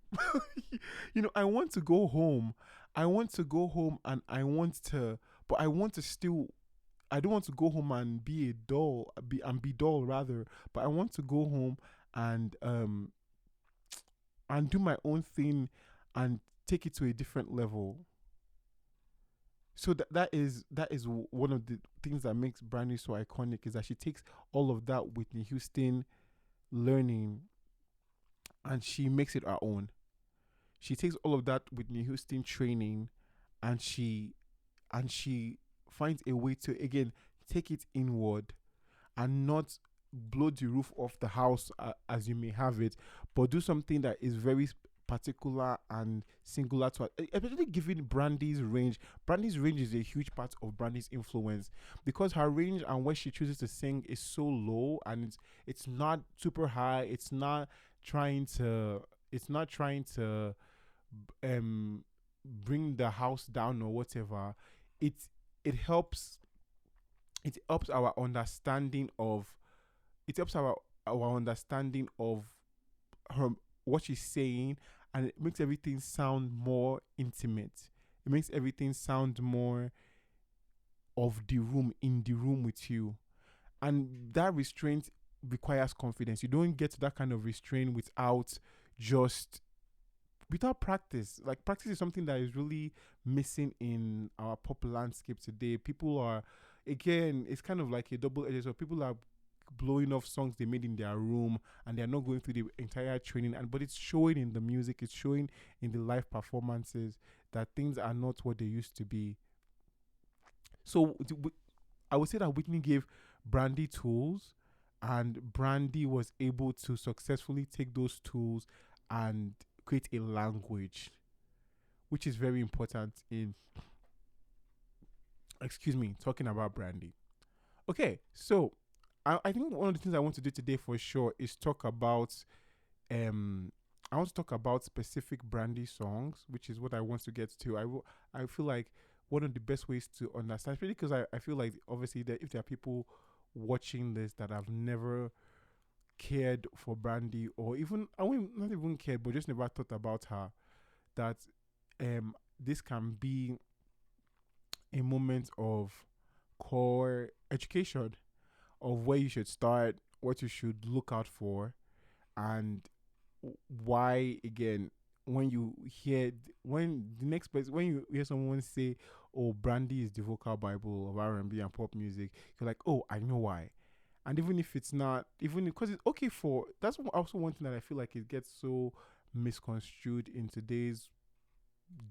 I want to go home. I want to go home but I want to still, I don't want to go home and be a doll, be dull rather, but I want to go home and do my own thing and take it to a different level. So that is one of the things that makes Brandy so iconic, is that she takes all of that Whitney Houston learning and she makes it her own. She takes all of that Whitney Houston training and she finds a way to again take it inward and not blow the roof off the house as you may have it, but do something that is very particular and singular to her. Especially given Brandy's range. Brandy's range is a huge part of Brandy's influence, because her range and what she chooses to sing is so low and it's not super high. It's not trying to bring the house down or whatever. It it helps it helps our understanding of it helps our understanding of her, what she's saying, and it makes everything sound more intimate. It makes everything sound more of the room, in the room with you. And that restraint requires confidence. You don't get to that kind of restraint just without practice. Like practice is something that is really missing in our pop landscape today. People are, again, it's kind of like a double edged. So people are blowing off songs they made in their room and they're not going through the entire training, and but it's showing in the music, it's showing in the live performances that things are not what they used to be. So I would say that Whitney gave Brandy tools And Brandy was able to successfully take those tools and create a language, which is very important in, excuse me, talking about Brandy. Okay, so I think one of the things I want to do today for sure is talk about um I want to talk about specific Brandy songs, which is what I want to get to. I feel like one of the best ways to understand, especially because I feel like obviously that if there are people watching this that have never cared for Brandy, or even I won't not even cared but just never thought about her, that this can be a moment of core education of where you should start, what you should look out for, and why again when you hear when the next person when you hear someone say, "Oh, Brandy is the vocal bible of R&B and pop music," you're like, "Oh, I know why." And even if it's not, even because it's okay for that's also one thing that I feel like it gets so misconstrued in today's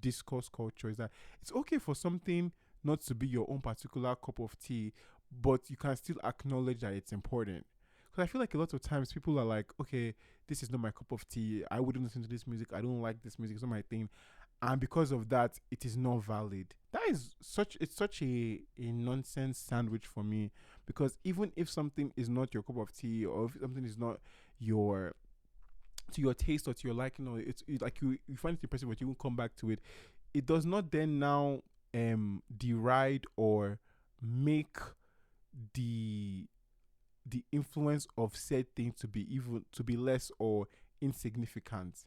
discourse culture, is that it's okay for something not to be your own particular cup of tea, but you can still acknowledge that it's important. Because I feel like a lot of times people are like, okay, this is not my cup of tea. I wouldn't listen to this music. I don't like this music. It's not my thing. And because of that, it is not valid. That is such a nonsense sandwich for me. Because even if something is not your cup of tea, or if something is not your to your taste or to your liking, or like you find it impressive but you won't come back to it, it does not then now deride or make the the influence of said thing to be even to be less or insignificant.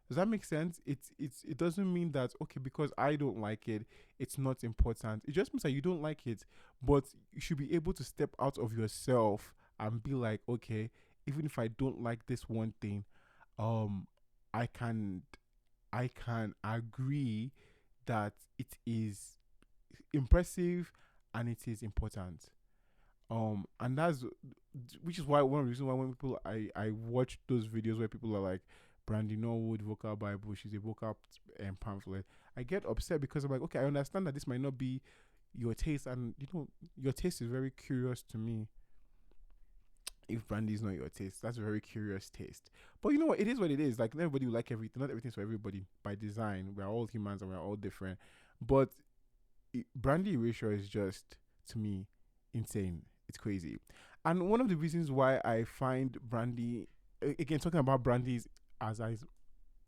Does that make sense? It doesn't mean that okay, because I don't like it, it's not important. It just means that you don't like it, but you should be able to step out of yourself and be like, okay, even if I don't like this one thing, um, I can I can agree that it is impressive and it is important. And that's which is why one of the reasons why when people I watch those videos where people are like, Brandy Norwood vocal bible, she's a vocal pamphlet, I get upset because I'm like, okay, I understand that this might not be your taste, and your taste is very curious to me. If Brandy is not your taste, that's a very curious taste. But you know what? It is what it is. Like, not everybody will like everything. Not everything's for everybody by design. We are all humans and we're all different. But Brandy erasure is just, to me, insane. It's crazy. And one of the reasons why I find Brandy, again, talking about Brandy's as I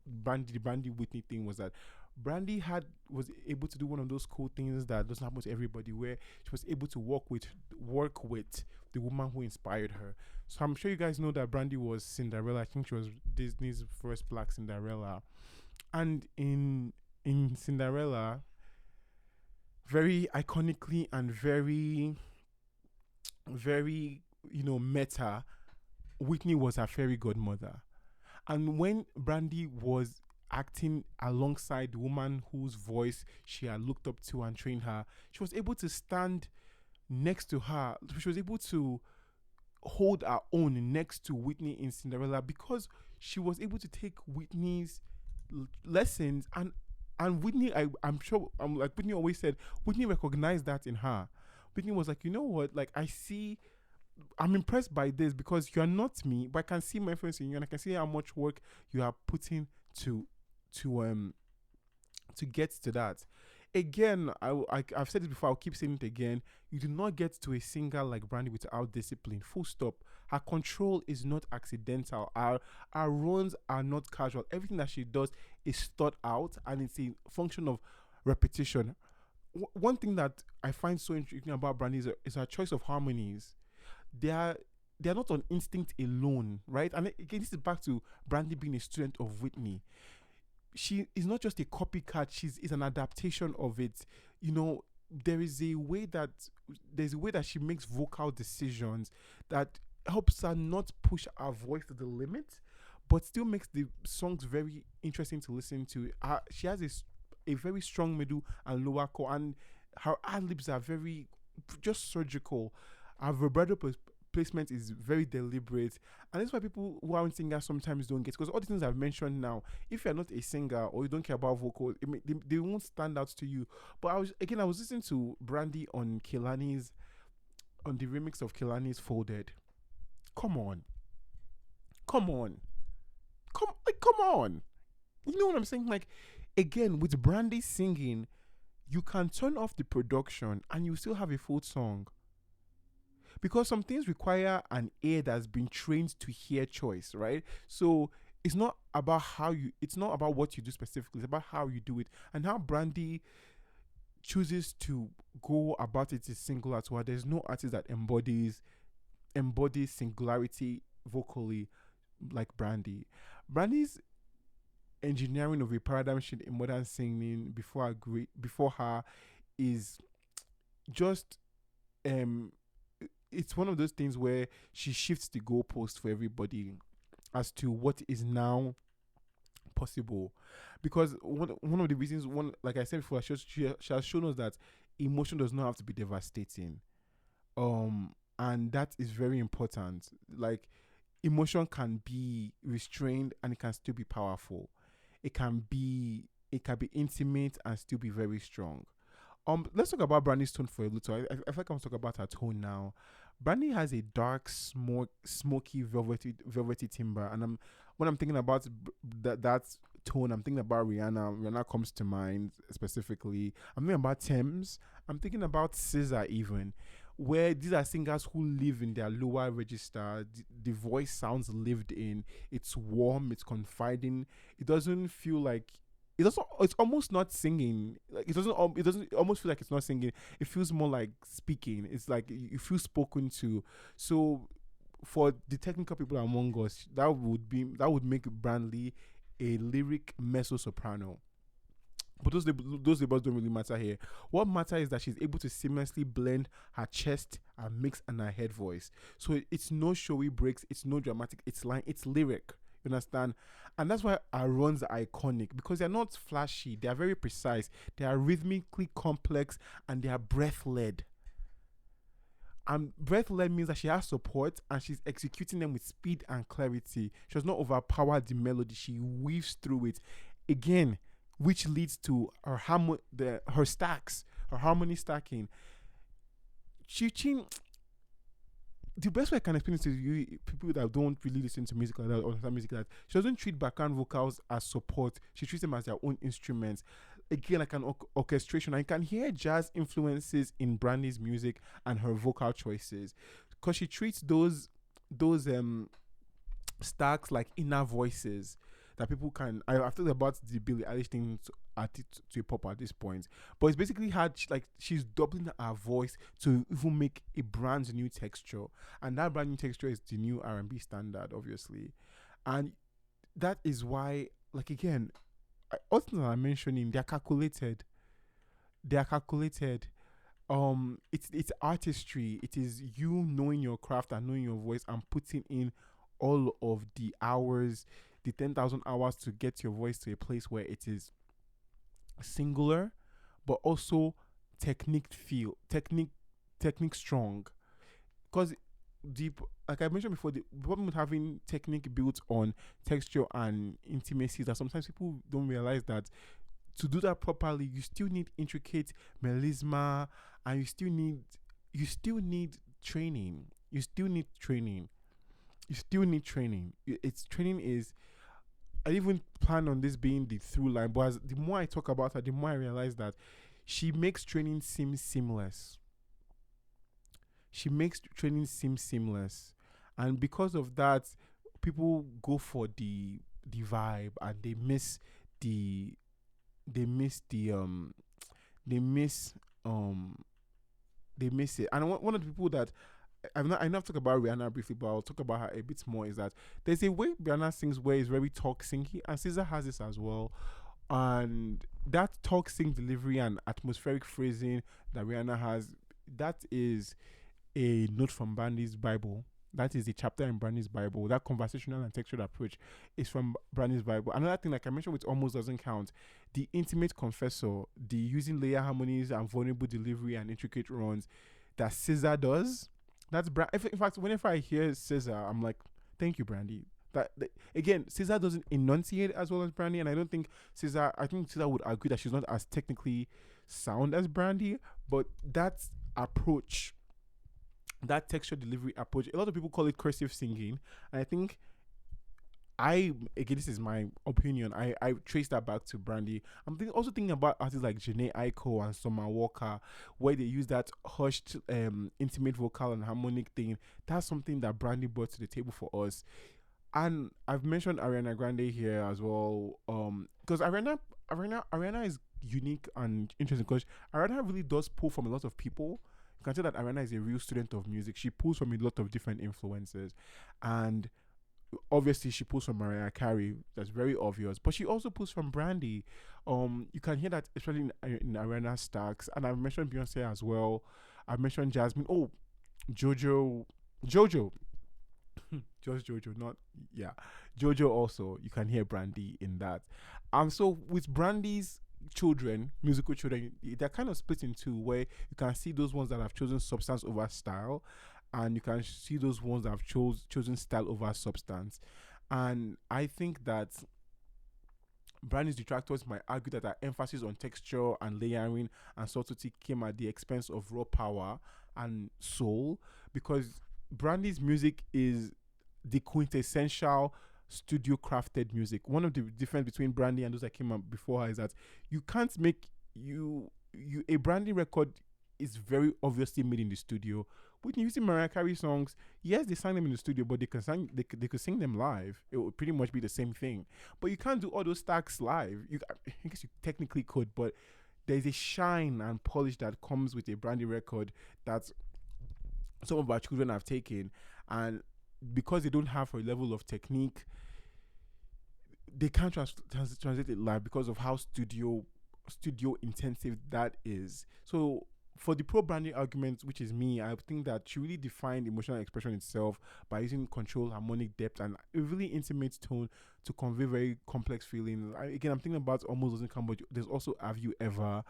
Brandy, the Brandy Whitney thing, was that Brandy was able to do one of those cool things that doesn't happen to everybody, where she was able to work with the woman who inspired her. So I'm sure you guys know that Brandy was Cinderella. I think she was Disney's first black Cinderella. And in Cinderella, very iconically and very meta, Whitney was her fairy godmother. And when Brandy was acting alongside the woman whose voice she had looked up to and trained her, she was able to stand next to her. She was able to hold her own next to Whitney in Cinderella because she was able to take Whitney's lessons, and Whitney, I'm sure, I'm like Whitney always said, Whitney recognized that in her. Whitney was like, you know what, like I'm impressed by this because you're not me, but I can see my influence in you, and I can see how much work you are putting to to um to get to that. Again, I've said it before. I'll keep saying it again. You do not get to a singer like Brandy without discipline. Full stop. Her control is not accidental. Our runs are not casual. Everything that she does is thought out, and it's a function of repetition. One thing that I find so intriguing about Brandy is her choice of harmonies. They are they are not on instinct alone, right? And again, this is back to Brandy being a student of Whitney. She is not just a copycat, she's is an adaptation of it. You know, there is a way that she makes vocal decisions that helps her not push her voice to the limit, but still makes the songs very interesting to listen to. She has a very strong middle and lower core, and her ad libs are very just surgical. Her vibrato placement is very deliberate, and that's why people who aren't singers sometimes don't get, because all the things I've mentioned now, if you're not a singer or you don't care about vocals, they won't stand out to you. But I was listening to Brandy on the remix of Kehlani's Folded, Come on, come on, come on. You know what I'm saying? Like, again, with Brandy singing, you can turn off the production and you still have a full song. Because some things require an ear that's been trained to hear choice, right? So it's not about what you do specifically, it's about how you do it. And how Brandy chooses to go about it is singular to her. There's no artist that embodies singularity vocally like Brandy. Brandy's engineering of a paradigm shift in modern singing before her is just um it's one of those things where she shifts the goalpost for everybody as to what is now possible. Because one of the reasons, one like I said before, she has shown us that emotion does not have to be devastating. And that is very important. Like, emotion can be restrained and it can still be powerful. It can be intimate and still be very strong. Let's talk about Brandy's tone for a little. I feel like I'm talk about her tone now. Brandy has a dark, smoky, velvety timbre, and when I'm thinking about that tone, I'm thinking about Rihanna. Rihanna comes to mind specifically. I'm thinking about Tems. I'm thinking about Scissor even, where these are singers who live in their lower register. The voice sounds lived in. It's warm. It's confiding. It doesn't feel like it's almost not singing. Like, it almost feel like it's not singing. It feels more like speaking. It's like you feel spoken to. So for the technical people among us, that would make Brandy a lyric mezzo soprano. But those labels don't really matter here. What matters is that she's able to seamlessly blend her chest, her mix, and her head voice. So it's no showy breaks, it's no dramatic, it's lyric. You understand? And that's why our runs are iconic, because they're not flashy, they are very precise, they are rhythmically complex, and they are breath led. And breath led means that she has support and she's executing them with speed and clarity. She does not overpower the melody, she weaves through it. Again, which leads to her stacks, her harmony stacking. Chin, the best way I can explain it to you, people that don't really listen to music like that or understand music like that, she doesn't treat background vocals as support. She treats them as their own instruments. Again, like an orchestration. I can hear jazz influences in Brandy's music and her vocal choices, because she treats those stacks like inner voices that people can. I've thought about the Billie Eilish thing to a pop at this point, but it's basically she's doubling her voice to even make a brand new texture, and that brand new texture is the new R&B standard, obviously, and that is why, like, again, all things I'm mentioning, they're calculated. They are calculated. It's artistry. It is you knowing your craft and knowing your voice and putting in all of the hours, the 10,000 hours to get your voice to a place where it is singular, but also technique strong. Because deep, like I mentioned before, the problem with having technique built on texture and intimacy is that sometimes people don't realize that to do that properly, you still need intricate melisma, and you still need training. You still need training. You still need training. It's training is. I even plan on this being the through line, but the more I talk about her, the more I realize that she makes training seem seamless. She makes training seem seamless, and because of that, people go for the vibe and the they miss the they miss um they miss it. And one of the people that I know I've talked about Rihanna briefly, but I'll talk about her a bit more. Is that there's a way Rihanna sings where it's very talk singy, and Caesar has this as well. And that talk sing delivery and atmospheric phrasing that Rihanna has, that is a note from Brandy's Bible. That is a chapter in Brandy's Bible. That conversational and textured approach is from Brandy's Bible. Another thing, like I mentioned, which almost doesn't count, the intimate confessor, the using layer harmonies and vulnerable delivery and intricate runs that Caesar does. That's in fact, whenever I hear Caesar, I'm like, thank you, Brandy. Again, Caesar doesn't enunciate as well as Brandy, and I don't think Caesar. I think Caesar would agree that she's not as technically sound as Brandy, but that approach that texture delivery approach. A lot of people call it cursive singing, and I think I again, this is my opinion. I trace that back to Brandy. Also thinking about artists like Janae Aiko and Summer Walker, where they use that hushed, intimate vocal and harmonic thing. That's something that Brandy brought to the table for us. And I've mentioned Ariana Grande here as well. Because Ariana is unique and interesting because Ariana really does pull from a lot of people. You can tell that Ariana is a real student of music. She pulls from a lot of different influences, and obviously she pulls from Mariah Carey. That's very obvious. But she also pulls from Brandy. You can hear that especially in Ariana Stacks, and I've mentioned Beyonce as well. I've mentioned Jasmine. Oh, Jojo, just Jojo, not yeah, Jojo. Also, you can hear Brandy in that. So with Brandy's children, musical children, they're kind of split in two, where you can see those ones that have chosen substance over style, and you can see those ones that have chosen style over substance. And I think that Brandy's detractors might argue that our emphasis on texture and layering and subtlety came at the expense of raw power and soul, because Brandy's music is the quintessential studio crafted music. One of the difference between Brandy and those that came up before her is that you can't make you a Brandy record is very obviously made in the studio. When you see Mariah Carey songs, yes, they sang them in the studio, but they could sing them live. It would pretty much be the same thing. But you can't do all those stacks live. I guess you technically could, but there's a shine and polish that comes with a Brandy record that some of our children have taken, and because they don't have a level of technique, they can't translate it live because of how studio intensive that is. So for the pro Brandy argument, which is me, I think that she really defined emotional expression itself by using control, harmonic depth, and a really intimate tone to convey very complex feelings. Again, I'm thinking about Almost Doesn't Come, but there's also Have You Ever.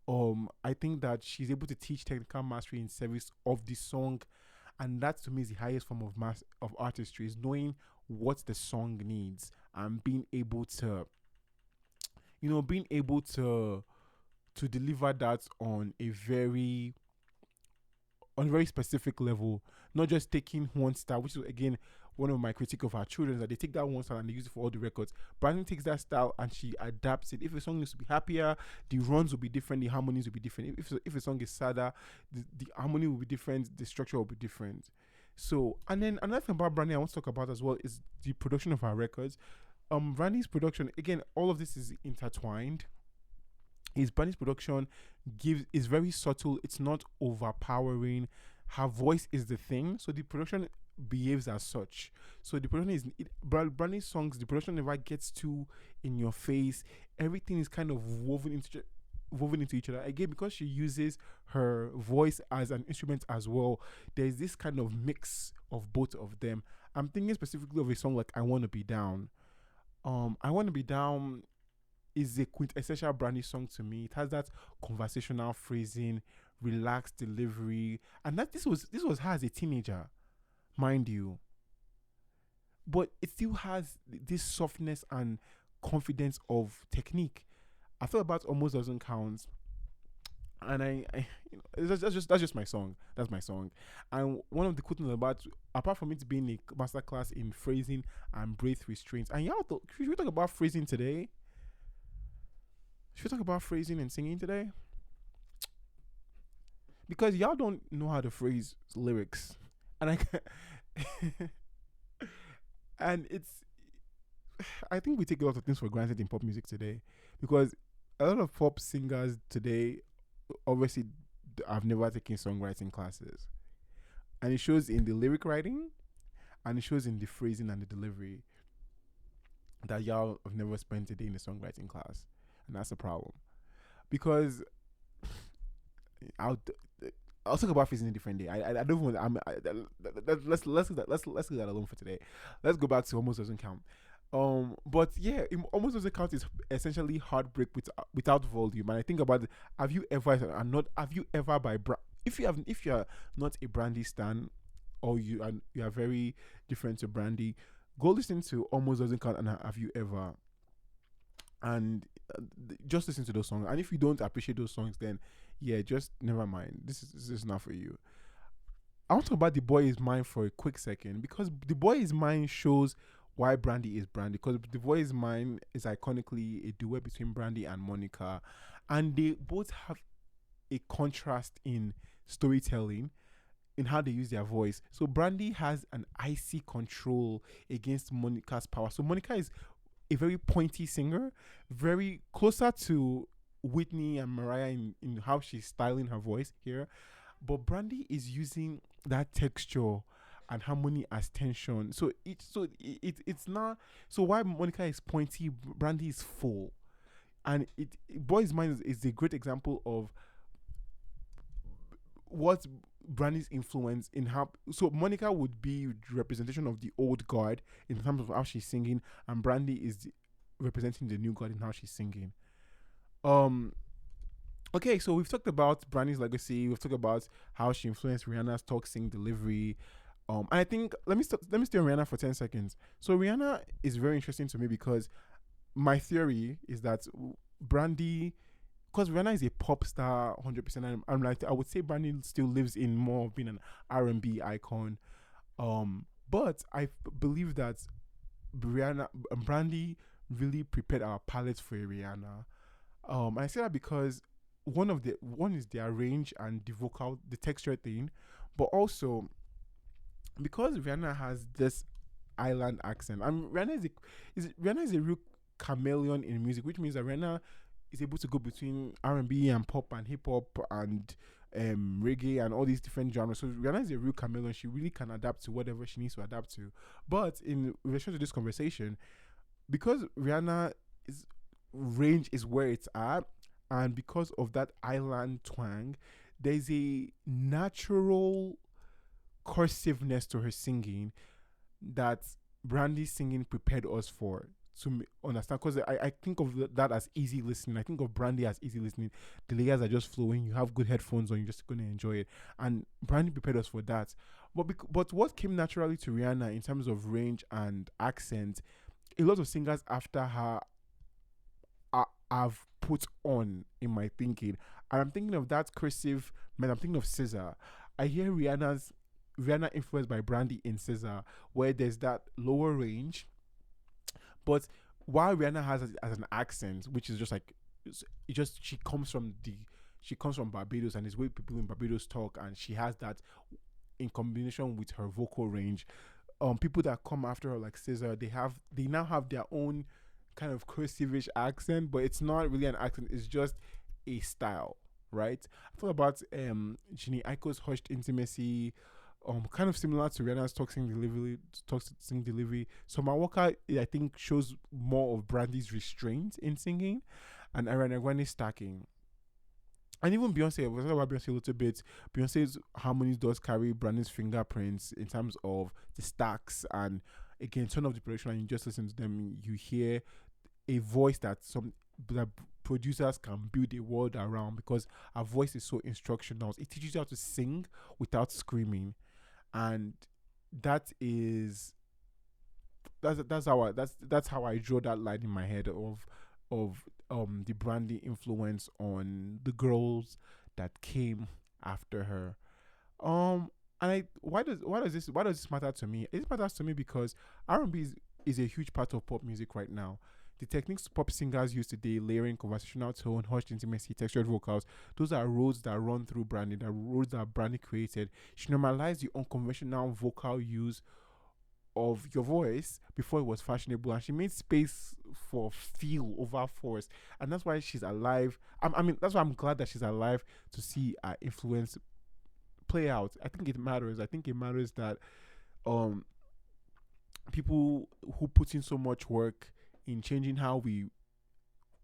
I think that she's able to teach technical mastery in service of the song, and that to me is the highest form of of artistry, is knowing what the song needs and being able to, being able to deliver that on a very specific level, not just taking one style, which is again one of my critique of our children, is that they take that one style and they use it for all the records. Brandon takes that style and she adapts it. If a song needs to be happier, the runs will be different, the harmonies will be different. If a song is sadder, the harmony will be different, the structure will be different. So, and then another thing about Brandy I want to talk about as well is the production of our records. Brandy's production, again, all of this is intertwined. His Brandy's production is very subtle. It's not overpowering. Her voice is the thing, so the production behaves as such. So the production Brandy's songs. The production never gets too in your face. Everything is kind of woven into each other. Again, because she uses her voice as an instrument as well, there's this kind of mix of both of them. I'm thinking specifically of a song like "I Wanna Be Down." "I Wanna Be Down" is a quintessential Brandy song to me. It has that conversational phrasing, relaxed delivery, and that this was her as a teenager, mind you. But it still has this softness and confidence of technique. I thought about Almost Doesn't Count, and that's just my song. That's my song. And one of the cool things about, apart from it being a masterclass in phrasing and breath restraints, and should we talk about phrasing today? Should we talk about phrasing and singing today? Because y'all don't know how to phrase lyrics, and and I think we take a lot of things for granted in pop music today, because a lot of pop singers today obviously have never taken songwriting classes, and it shows in the lyric writing, and it shows in the phrasing and the delivery, that y'all have never spent a day in a songwriting class, and that's a problem. Because I'll I'll talk about phrasing a different day. I don't want. Let's leave that alone for today. Let's go back to Almost Doesn't Count. But yeah, Almost Doesn't Count is essentially heartbreak without volume. And I think about it, have you ever if you're not a Brandy stan, or you are very different to Brandy, go listen to Almost Doesn't Count and Have You Ever, and just listen to those songs. And if you don't appreciate those songs, then yeah, just never mind. This is not for you. I want to talk about The Boy Is Mine for a quick second, because The Boy Is Mine shows why Brandy is Brandy. Because The Boy Is Mine is iconically a duet between Brandy and Monica, and they both have a contrast in storytelling, in how they use their voice. So Brandy has an icy control against Monica's power. So Monica is a very pointy singer, very closer to Whitney and Mariah in how she's styling her voice here. But Brandy is using that texture and harmony as tension. It's not, so why Monica is pointy, Brandy is full. And Boy's Mind is a great example of what Brandy's influence in how. So Monica would be representation of the old guard in terms of how she's singing, and Brandy is representing the new guard in how she's singing. Um. Okay, so we've talked about Brandy's legacy. We've talked about how she influenced Rihanna's talk sing delivery. And I think let me stay on Rihanna for 10 seconds. So Rihanna is very interesting to me because my theory is that Brandy, because Rihanna is a pop star 100%, I'm like, I would say Brandy still lives in more of being an R&B icon. But I believe that Brandy really prepared our palette for Rihanna. I say that because one is their range and the vocal, the texture thing, but also because Rihanna has this island accent. Rihanna is a real chameleon in music, which means that Rihanna is able to go between R&B and pop and hip hop and reggae and all these different genres. So Rihanna is a real chameleon. She really can adapt to whatever she needs to adapt to. But in relation to this conversation, because Rihanna is range is where it's at, and because of that island twang, there's a natural cursiveness to her singing that Brandy's singing prepared us for, to understand. Because I think of that as easy listening. I think of Brandy as easy listening. The layers are just flowing. You have good headphones on. You're just going to enjoy it. And Brandy prepared us for that. But what came naturally to Rihanna in terms of range and accent, a lot of singers after her I've put on in my thinking. And I'm thinking of that cursive, man, I'm thinking of Scissor. I hear Rihanna influenced by Brandy in Scissor, where there's that lower range, but while Rihanna has it as an accent, which is just like it just she comes from Barbados, and it's way people in Barbados talk, and she has that in combination with her vocal range. People that come after her like Scissor, they now have their own kind of cursive accent, but it's not really an accent, it's just a style, right? I thought about Ginny Aiko's Hushed Intimacy, kind of similar to Rihanna's Toxic Delivery. So my Walker, I think, shows more of Brandy's restraint in singing, and Ariana Grande stacking. And even Beyonce, we'll talk about Beyonce a little bit. Beyonce's harmonies does carry Brandy's fingerprints in terms of the stacks, and again, turn off the production and you just listen to them, you hear a voice that producers can build a world around, because her voice is so instructional. It teaches you how to sing without screaming, and that is that's how I draw that line in my head of the Brandy influence on the girls that came after her. And why does this matter to me? It matters to me because R&B is a huge part of pop music right now. The techniques pop singers use today, layering, conversational tone, hushed intimacy, textured vocals, those are roads that run through Brandy, the roads that Brandy created. She normalized the unconventional vocal use of your voice before it was fashionable, and she made space for feel over force. And that's why she's alive. That's why I'm glad that she's alive to see her influence play out. I think it matters. I think it matters that um people who put in so much work in changing how we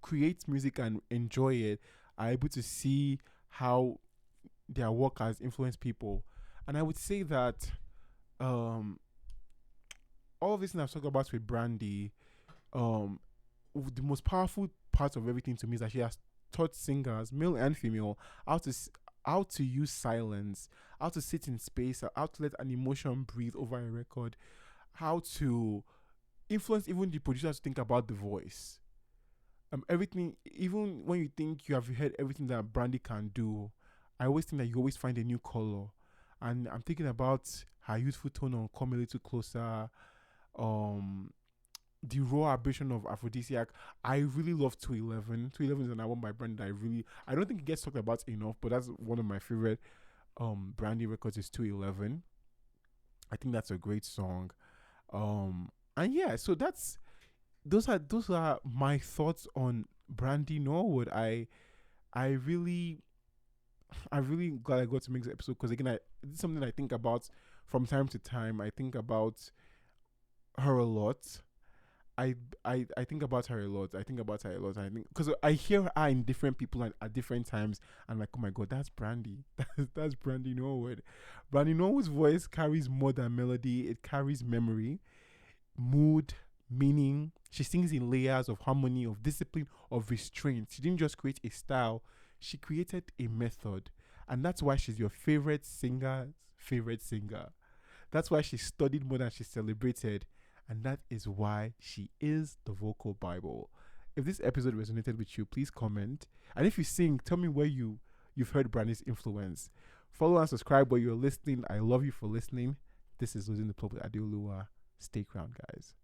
create music and enjoy it are able to see how their work has influenced people. And I would say that um all of this thing I've talked about with Brandy, um the most powerful part of everything to me is that she has taught singers, male and female, how to how to use silence, how to sit in space, how to let an emotion breathe over a record, how to influence even the producers to think about the voice. Everything, even when you think you have heard everything that Brandy can do, I always think that you always find a new color. And I'm thinking about her youthful tone on Come a Little Closer, um, the raw abrasion of Aphrodisiac. I really love 211. 211 is an album by Brandy. I don't think it gets talked about enough, but that's one of my favorite Brandy records is 211. I think that's a great song. And yeah, so those are my thoughts on Brandy Norwood. I really I'm really glad I got to make this episode because again, it's something I think about from time to time. I think about her a lot. I think about her a lot. I think about her a lot. I think because I hear her in different people at different times. I'm like, oh my god, that's Brandy. That's Brandy Norwood. Brandy Norwood's voice carries more than melody. It carries memory, mood, meaning. She sings in layers of harmony, of discipline, of restraint. She didn't just create a style, she created a method. And that's why she's your favorite singer's favorite singer. That's why she studied more than she celebrated. And that is why she is the vocal Bible. If this episode resonated with you, please comment. And if you sing, tell me where you've heard Brandy's influence. Follow and subscribe where you're listening. I love you for listening. This is Losing the Plot with Adeoluwa. Stay crowned, guys.